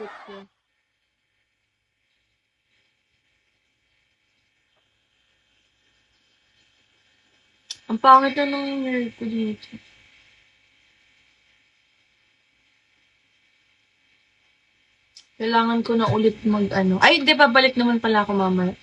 outfit ko. Ang pangit na ng hair ko dito. Kailangan ko na ulit mag-ano. Ay, hindi, babalik naman pala ako mamaya.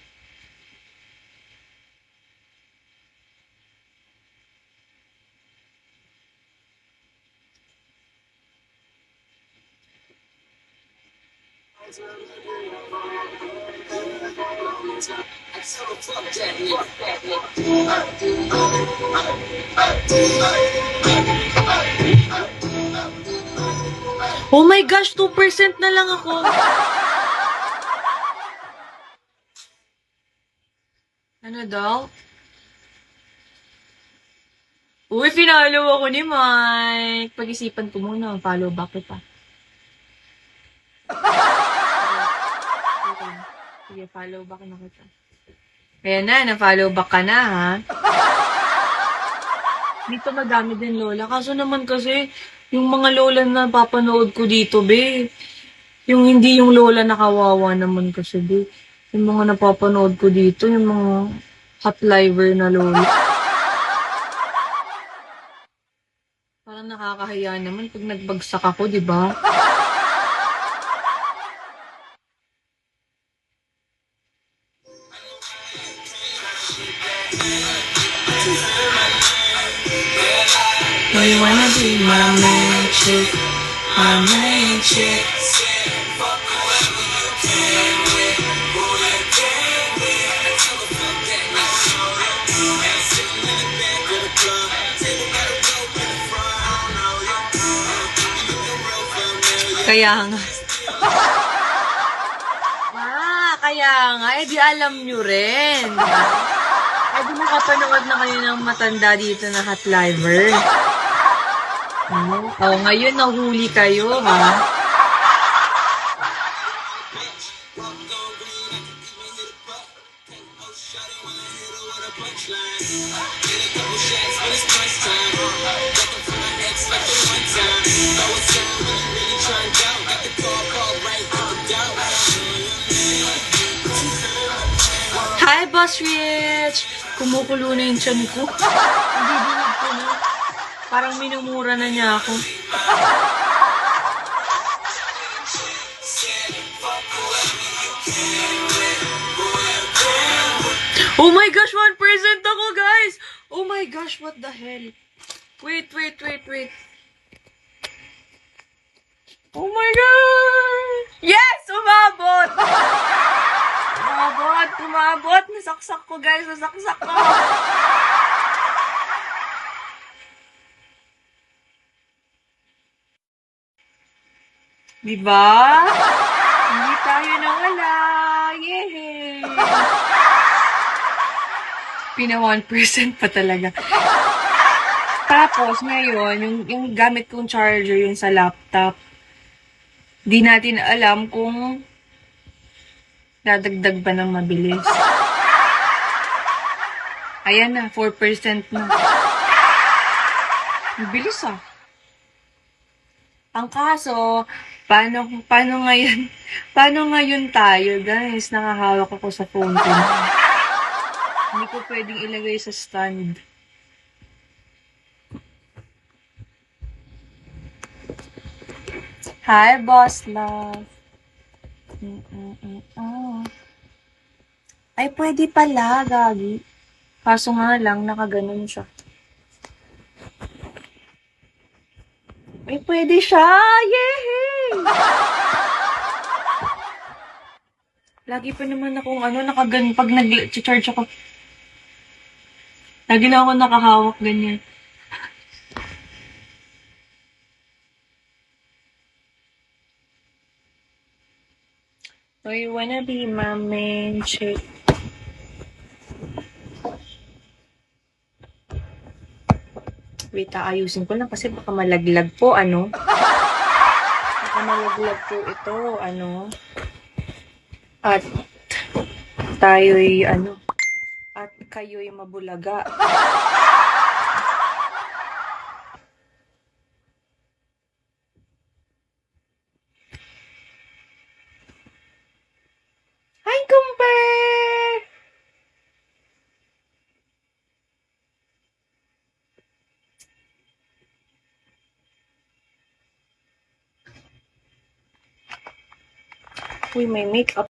Oh my gosh, 2% na lang ako. Ano daw? Uy, pinalo ako ni Mike. Pag-isipan ko muna, follow back kita. Okay. Sige, follow back na kita. Kaya na-follow back ka na, ha? Dito madami din lola. Kaso naman kasi, yung mga lola na papanood ko dito, be. Yung hindi yung lola na kawawa naman kasi, be. Yung mga napapanood ko dito, yung mga hot liver na lola. Parang nakakahiya naman pag nagbagsak ako, di ba? Do you wanna be my main chick? My main chick. Kaya nga. Kaya nga. Eh, di alam nyo rin. Eh, di nakapanood na kayo ng matanda dito na hot liver. Oh, ngayon nahuli kayo, ha? Hi, Boss Rich! Kumukulo na yung tiyan ko. Hindi dinig ko na. Parang minumura na niya ako. Oh my gosh, 1% ako, guys! Oh my gosh, what the hell? Wait. Oh my God! Yes! Umabot! Umabot! Nasaksak ko, guys! Nasaksak ko! Diba? Hindi tayo nawala! Yay! Pina 1% pa talaga. Tapos, ngayon, yung gamit kong charger, yung sa laptop, di natin alam kung dadagdag ba ng mabilis. Ayan na, 4% na. Mabilis ah. Ang kaso, paano ngayon tayo, guys? Nakahawak ako sa phone ko. Hindi ko pwedeng ilagay sa stand. Hi, Boss Love. Ay, pwede pala, Gagi. Kaso nga lang, nakaganon siya. Ay, pwede siya! Yay! Lagi pa naman akong nakaganon pag nag-charge ako. Lagi lang ako nakahawak ganyan. Do you wanna be my main chick? Wait, ayusin ko lang kasi baka malaglag po, Baka malaglag po ito, At tayo'y, at kayo'y mabulaga. Uy, may makeup